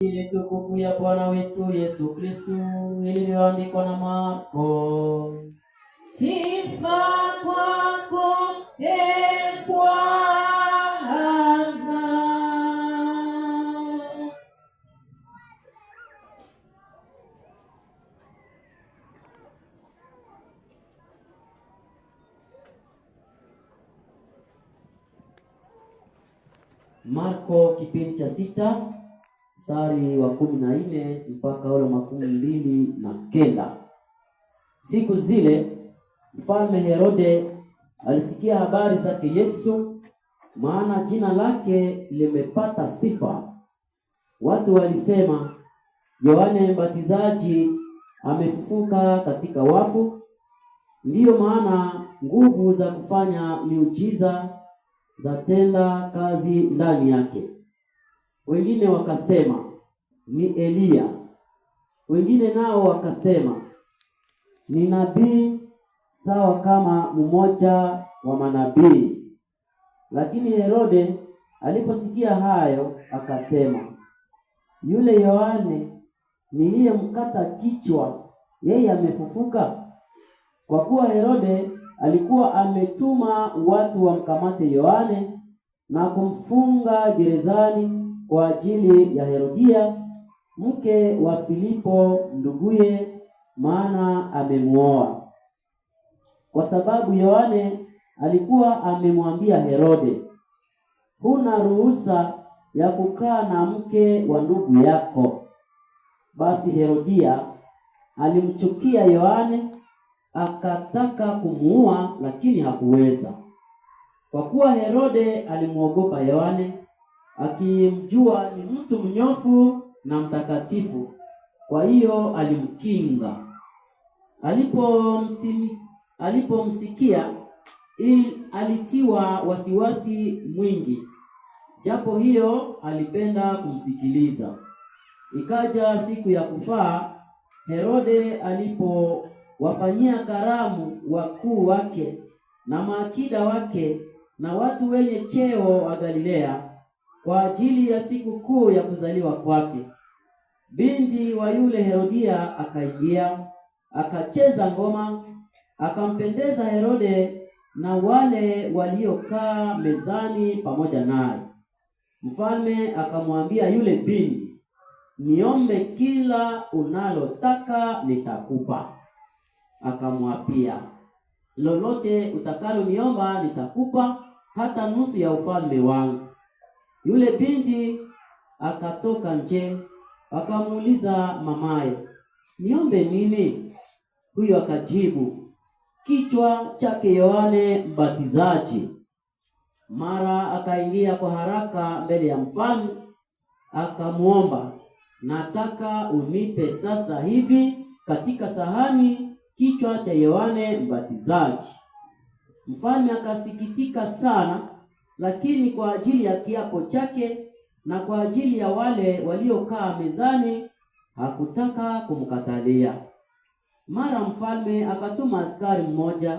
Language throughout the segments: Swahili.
Ile tukufu ya Bwana wetu Yesu Kristo ilivyoandikwa na Marko. Sifa kwako Bwana. Marko kipindi cha 6 mstari wa 14 mpaka ule 29. Siku zile Mfalme Herode alisikia habari zake Yesu, maana jina lake limepata sifa. Watu walisema, Yohane Mbatizaji amefufuka katika wafu, ndiyo maana nguvu za kufanya miujiza zatenda kazi ndani yake. Wengine wakasema ni Eliya, wengine nao wakasema ni nabii sawa kama mmoja wa manabii. Lakini Herode aliposikia hayo akasema, yule Yohane niliyemkata kichwa, yeye amefufuka. Kwa kuwa Herode alikuwa ametuma watu wamkamate Yohane na kumfunga gerezani kwa ajili ya Herodia, mke wa Filipo nduguye, maana amemuoa. Kwa sababu Yohane alikuwa amemwambia Herode, huna ruhusa ya kukaa na mke wa ndugu yako. Basi Herodia alimchukia Yohane, akataka kumuua, lakini hakuweza, kwa kuwa Herode alimwogopa Yohane, akimjua ni mtu mnyofu na mtakatifu. Kwa hiyo alimkinga. Alipomsikia alitiwa wasiwasi mwingi, japo hiyo alipenda kumsikiliza. Ikaja siku ya kufaa, Herode alipowafanyia karamu wakuu wake na maakida wake na watu wenye cheo wa Galilea kwa ajili ya siku kuu ya kuzaliwa kwake, binti wa yule Herodia akaingia, akacheza ngoma, akampendeza Herode na wale waliokaa mezani pamoja naye. Mfalme akamwambia yule binti, niombe kila unalotaka nitakupa. Akamwapia, lolote utakalo niomba nitakupa, hata nusu ya ufalme wangu. Yule binti akatoka nje, akamuuliza mamaye, niombe nini? Huyo akajibu, kichwa chake Yohane Mbatizaji. Mara akaingia kwa haraka mbele ya mfalme, akamuomba, nataka unipe sasa hivi katika sahani kichwa cha Yohane Mbatizaji. Mfalme akasikitika sana, lakini kwa ajili ya kiapo chake na kwa ajili ya wale waliokaa mezani hakutaka kumkatalia. Mara mfalme akatuma askari mmoja,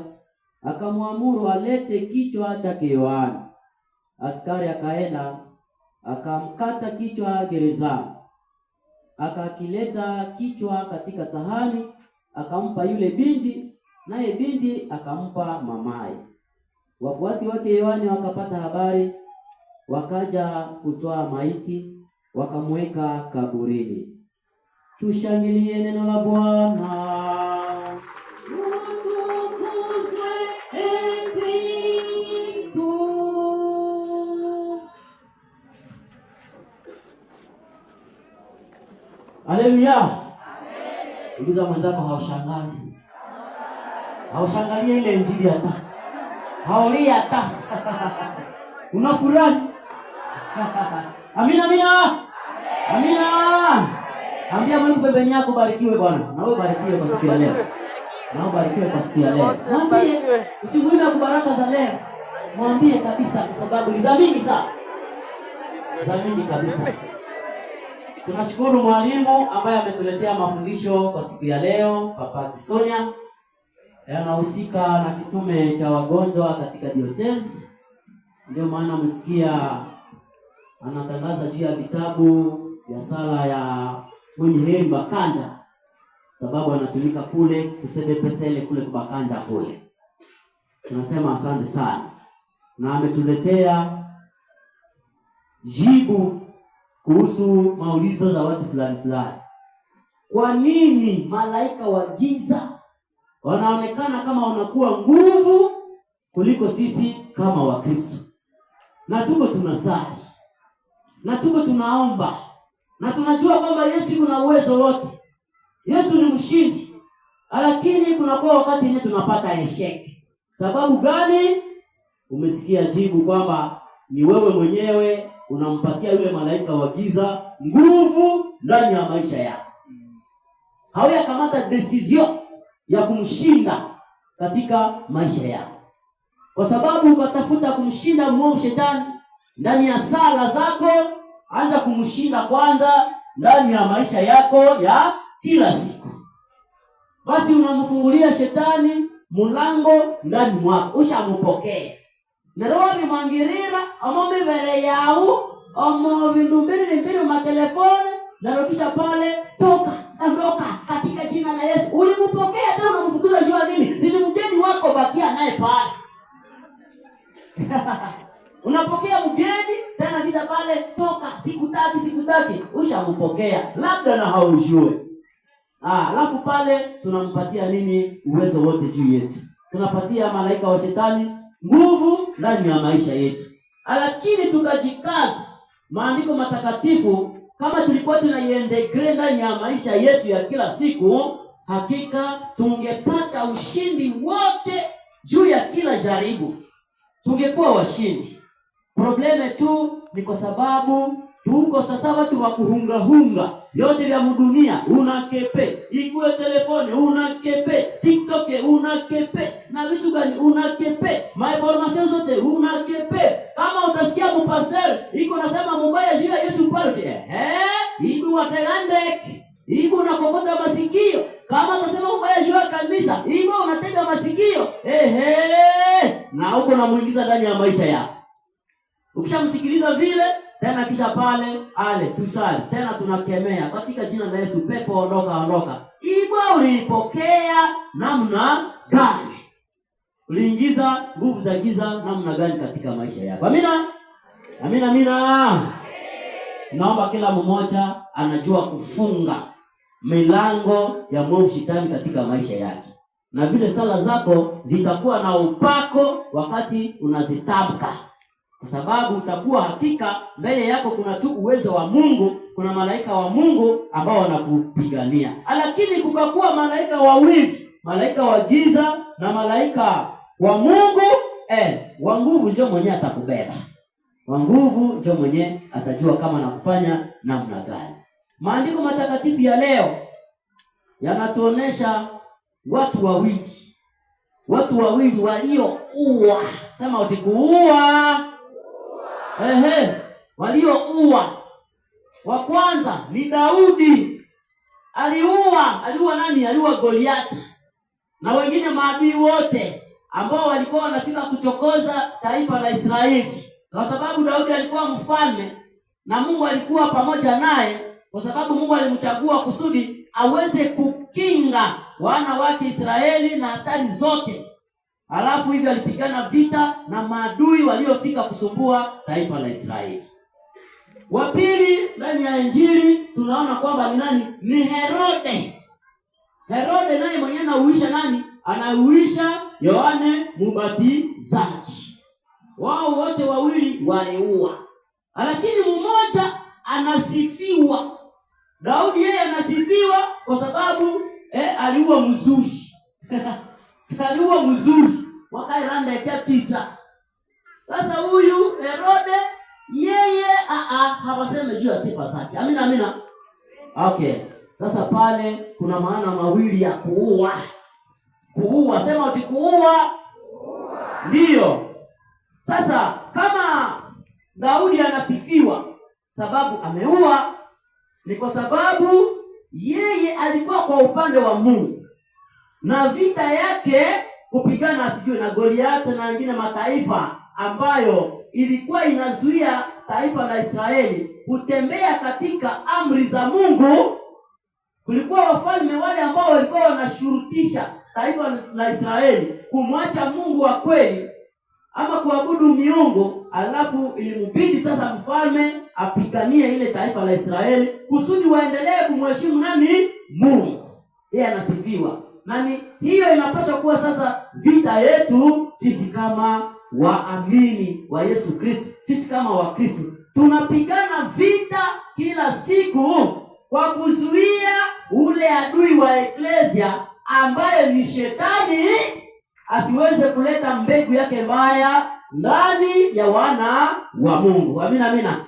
akamwamuru alete kichwa chake Yohane. Askari akaenda, akamkata kichwa gerezani, akakileta kichwa katika sahani, akampa yule binti, naye binti akampa mamaye. Wafuasi wake Yohane wakapata habari, wakaja kutoa maiti, wakamweka kaburini. Tushangilie neno la Bwana. Utukuzwe Kristo. Haleluya. Amen. Uliza mwenzako haushangali. Haushangalie ile injili hata. Hauli hata. Unafurahi? Amina, amina. Amina. Ambia Mungu pembeni yako, barikiwe Bwana. Na wewe barikiwe kwa siku ya leo. Na wewe barikiwe kwa siku ya leo. Mwambie usimuime kubaraka za leo. Mwambie kabisa, kwa sababu ni za mingi sana. Za mingi kabisa. Tunashukuru mwalimu ambaye ametuletea mafundisho kwa siku ya leo, Papa Kisonya. Anahusika na kitume cha wagonjwa katika diocese. Ndio maana msikia anatangaza juu ya vitabu ya sala ya mwenye heri Bakanja, sababu anatumika kule kusebe pesele kule Bakanja kule. Tunasema asante sana, na ametuletea jibu kuhusu maulizo za watu fulani fulani. Kwa nini malaika wa giza wanaonekana kama wanakuwa nguvu kuliko sisi kama Wakristo? Na tuko tunasali, na tuko tunaomba, na tunajua kwamba Yesu kuna uwezo wote. Yesu ni mshindi. Lakini kunakuwa wakati ni tunapata hesheki. Sababu gani? Umesikia jibu kwamba ni wewe mwenyewe unampatia yule malaika wa giza nguvu ndani ya maisha yako. Hawezi kamata decision ya kumshinda katika maisha yako. Kwa sababu ukatafuta kumshinda mwovu shetani ndani ya sala zako, anza kumshinda kwanza ndani ya maisha yako ya kila siku. Basi unamfungulia shetani mlango ndani mwako, ushampokea. Neroni mwangirira ama mbele yao ama vindumbiri mbili ma telefone na rokisha pale, toka ondoka katika jina la Yesu. Ulimpokea tena unamfukuza jua nini? Si mgeni wako, bakia naye pale. Unapokea mgeni tena kisha pale, toka, sikutaki, ushampokea labda na haujue. Alafu pale tunampatia nini? Uwezo wote juu yetu. Tunapatia malaika wa shetani nguvu ndani ya maisha yetu. Lakini tukajikaza maandiko matakatifu, kama tulikuwa tunaiintegrate ndani ya maisha yetu ya kila siku, hakika tungepata ushindi wote juu ya kila jaribu. Tungekuwa washindi. Probleme tu ni kwa sababu tuko sasa watu wa kuhunga yote vya dunia, unakepe, ikuwe telefoni unakepe, TikTok unakepe, na vitu gani unakepe, information zote unakepe. Kama utasikia mpastor iko nasema mbaya juu ya Yesu pale, ibu wategande, ibu unakokota masikio. Kama utasema mbaya juu ya kanisa, ibu unatega masikio, na uko namuingiza ndani ya maisha yako. Ukishamsikiliza vile tena kisha pale tusali tena tunakemea katika jina la Yesu, pepo ondoka. Ibwa ulipokea namna gani? Uliingiza nguvu za giza namna gani katika maisha yako? Amina. Naomba kila mmoja anajua kufunga milango ya mwovu shetani katika maisha yake. Na vile sala zako zitakuwa na upako wakati unazitamka. Kwa sababu utakuwa hakika mbele yako kuna tu uwezo wa Mungu, kuna malaika wa Mungu ambao wanakupigania. Lakini kukakuwa malaika wawili, malaika wa giza na malaika wa Mungu, wa nguvu ndio mwenye atakubeba. Wa nguvu ndio mwenye atajua kama nakufanya namna gani. Maandiko matakatifu ya leo yanatuonesha watu wawili walioua. Sema utikuua. Walioua. Wa kwanza ni Daudi. Aliua nani? Aliua Goliathi na wengine maadui wote ambao walikuwa wanafika kuchokoza taifa la Israeli. Kwa sababu Daudi alikuwa mfalme na Mungu alikuwa pamoja naye, kwa sababu Mungu alimchagua kusudi aweze kukinga wana wake Israeli na hatari zote. Alafu hivyo alipigana vita na maadui waliofika kusumbua taifa la Israeli. Wa pili ndani ya Injili tunaona kwamba ni nani? Ni Herode. Herode naye mwenyewe anauisha nani? Anauisha Yohane Mbatizaji. Wao wote wawili waliua. Lakini mmoja anasifiwa. Daudi yeye anasifiwa kwa sababu aliua mzuri. Aliua mzuri. Wakairanda ikapita. Sasa huyu Herode yeye hawaseme juu ya sifa zake. Amina. Okay. Sasa pale kuna maana mawili ya kuua. Sema utikuua. Ndio. Sasa kama Daudi anasifiwa sababu ameua, ni kwa sababu yeye alikuwa kwa upande wa Mungu. Na vita yake kupigana asijue na Goliathi na wengine mataifa ambayo ilikuwa inazuia taifa la Israeli kutembea katika amri za Mungu. Kulikuwa wafalme wale ambao walikuwa wanashurutisha taifa la Israeli kumwacha Mungu wa kweli ama kuabudu miungu, alafu ilimbidi sasa mfalme apiganie ile taifa la Israeli kusudi waendelee kumheshimu nani? Mungu. Yeye anasifiwa. Nani? Hiyo inapaswa kuwa sasa vita yetu sisi kama waamini wa Yesu Kristo. Sisi kama Wakristo tunapigana vita kila siku kwa kuzuia ule adui wa eklesia ambaye ni Shetani asiweze kuleta mbegu yake mbaya ndani ya wana wa Mungu. Amina, amina.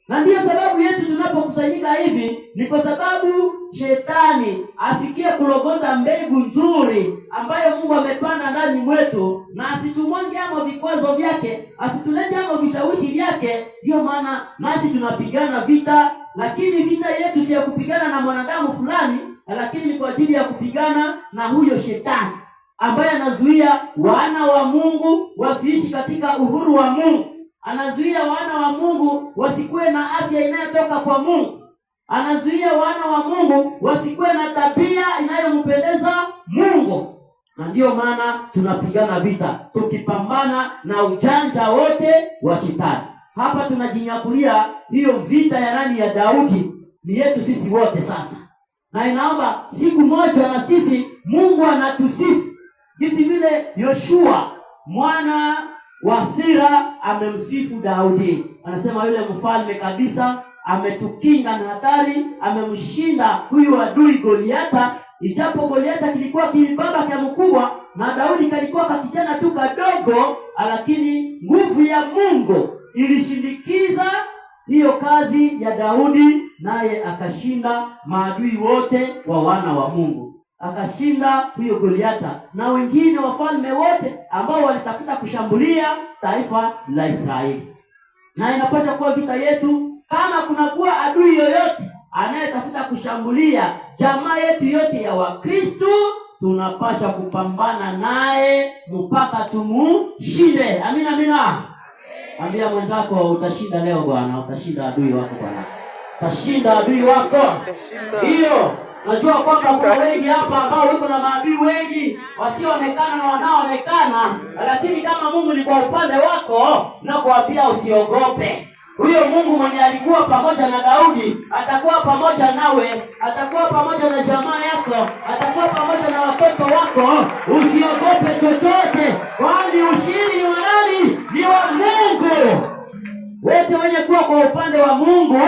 Na ndiyo sababu yetu tunapokusanyika hivi ni kwa sababu Shetani asikie kulogota mbegu nzuri ambayo Mungu amepanda ndani mwetu, na asitumwange ama vikwazo vyake, asitulete ama vishawishi vyake. Ndio maana nasi tunapigana vita, lakini vita yetu si ya kupigana na mwanadamu fulani, lakini ni kwa ajili ya kupigana na huyo Shetani ambaye anazuia wana wa Mungu wasiishi katika uhuru wa Mungu. Anazuia wana wa Mungu wasikuwe na afya inayotoka kwa Mungu. Anazuia wana wa Mungu wasikuwe na tabia inayompendeza Mungu. Na ndiyo maana tunapigana vita, tukipambana na ujanja wote wa Shetani. Hapa tunajinyakulia hiyo vita ya nani? Ya Daudi. Ni yetu sisi wote sasa. Na inaomba siku moja na sisi Mungu anatusifu. Jinsi vile Yoshua mwana wa Sira amemsifu Daudi. Anasema yule mfalme kabisa ametukinga na hatari, amemshinda huyu adui Goliata. Ijapo Goliata kilikuwa kibaba kia mkubwa na Daudi kalikuwa kakijana tu kadogo, lakini nguvu ya Mungu ilishindikiza hiyo kazi ya Daudi, naye akashinda maadui wote wa wana wa Mungu. Akashinda huyo Goliata na wengine wafalme wote ambao walitafuta kushambulia taifa la Israeli. Na inapaswa kuwa vita yetu, kama kunakuwa adui yoyote anayetafuta kushambulia jamaa yetu yote ya Wakristo, tunapaswa kupambana naye mpaka tumushinde. Amina, amina. Ambia mwenzako utashinda leo bwana, utashinda adui wako bwana. Utashinda adui wako. Hiyo najua kwamba kuna wengi hapa ambao wako na maadui wengi wasioonekana na wanaoonekana, lakini kama Mungu ni kwa upande wako, na kuambia usiogope. Huyo Mungu mwenye alikuwa pamoja na Daudi atakuwa pamoja nawe, atakuwa pamoja na jamaa yako, atakuwa pamoja na watoto wako. Usiogope chochote, kwani ushindi ni wa nani? Ni wa Mungu. Wote wenye kuwa kwa upande wa Mungu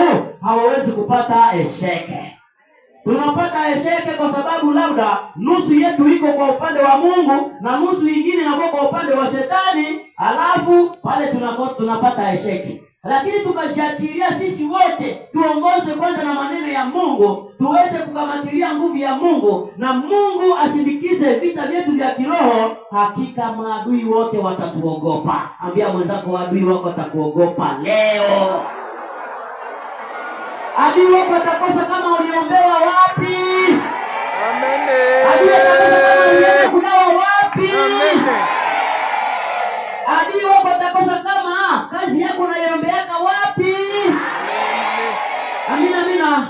hawawezi kupata esheke. Tunapata esheke kwa sababu labda nusu yetu iko kwa upande wa Mungu na nusu nyingine inakuwa kwa upande wa Shetani, alafu pale tunapata esheke. Lakini tukajiachilia sisi wote tuongozwe kwanza na maneno ya Mungu, tuweze kukamatilia nguvu ya Mungu, na Mungu ashindikize vita vyetu vya kiroho, hakika maadui wote watatuogopa. Ambia mwenzako adui wako atakuogopa leo. Adui wako atakosa kama uliombewa wapi? Amen. Adui atakosa kama ulienda kunawa wapi? Amen. Adui wako atakosa kama kazi yako unayoombeaka wapi? Amen. Amina, amina.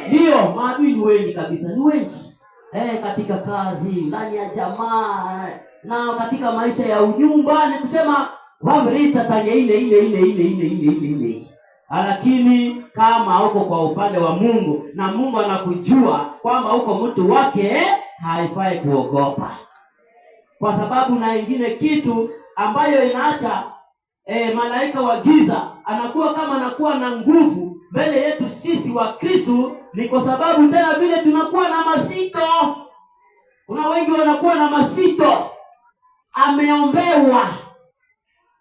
Ndio, maadui ni wengi kabisa, ni wengi. Katika kazi, ndani ya jamaa, na katika maisha ya unyumba, ni kusema wavrita tange ile. Lakini kama uko kwa upande wa Mungu na Mungu anakujua kwamba uko mtu wake, haifai kuogopa. Kwa sababu na ingine kitu ambayo inaacha malaika wa giza anakuwa na nguvu mbele yetu sisi wa Kristo, ni kwa sababu tena vile tunakuwa na masito. Kuna wengi wanakuwa na masito. Ameombewa.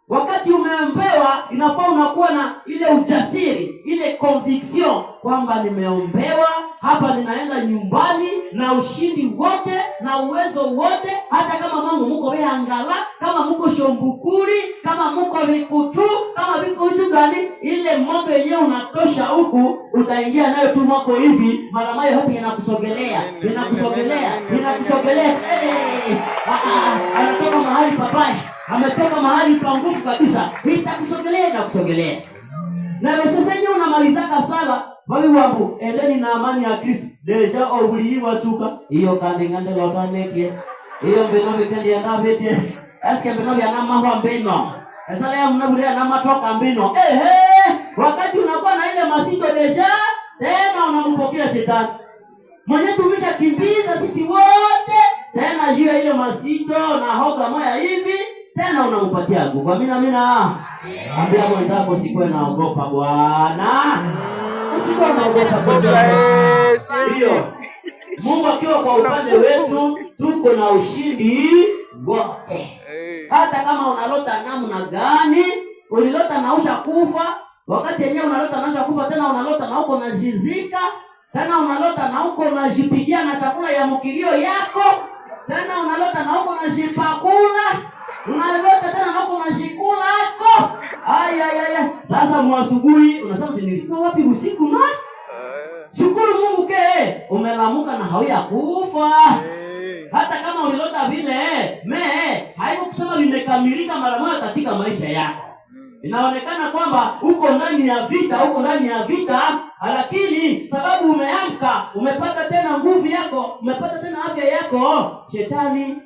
Wakati umeombewa, inafaa unakuwa na ile ujasiri, ile conviction kwamba nimeombewa, hapa ninaenda nyumbani na ushindi wote na uwezo wote. Hata kama Mungu muko angala, kama muko shombukuri, kama muko vikutu, kama viko vitu gani, ile moto yenyewe unatosha huku, utaingia nayo tu mwako hivi, mara yote inakusogelea. Anatoka mahali papai, ametoka mahali pa nguvu kabisa, itakusogelea na kusogelea. Na sasa yeye unamalizaka sala, bali wangu endeni na amani ya Kristo. Deja obuliwa tuka. Hiyo kandi ngande lotanetie. Hiyo mbeno bikendi ya ndabetie. Eske mbeno ya nama mbeno. Sasa leo mnabulia na matoka mbino. Wakati unakuwa na ile masito deja, tena unampokea shetani. Mwenye tumisha kimbiza sisi wote, tena juu ile masito na hoga moya hivi, tena unampatia nguvu. Amina. Ambia mwenzako usikuwe naogopa Bwana. Usikuwe naogopa Bwana. Hiyo. Mungu akiwa kwa upande wetu, tuko na ushindi wote. Hata kama unalota namna gani, ulilota na usha kufa, wakati yenyewe unalota na usha kufa, tena unalota na uko najizika, tena unalota na uko najipigia na chakula ya mkilio yako, tena unalota na uko najipakula, unalota tena na uko najikula yako. Sasa mwasubuhi unasema nilikuwa wapi usiku na? Shukuru Mungu umelamuka na hauya kufa. Hata kama ulilota vile haiko kusema vimekamilika mara moja katika maisha yako. Inaonekana kwamba uko ndani ya vita, lakini sababu umeamka, umepata tena nguvu yako, umepata tena afya yako, shetani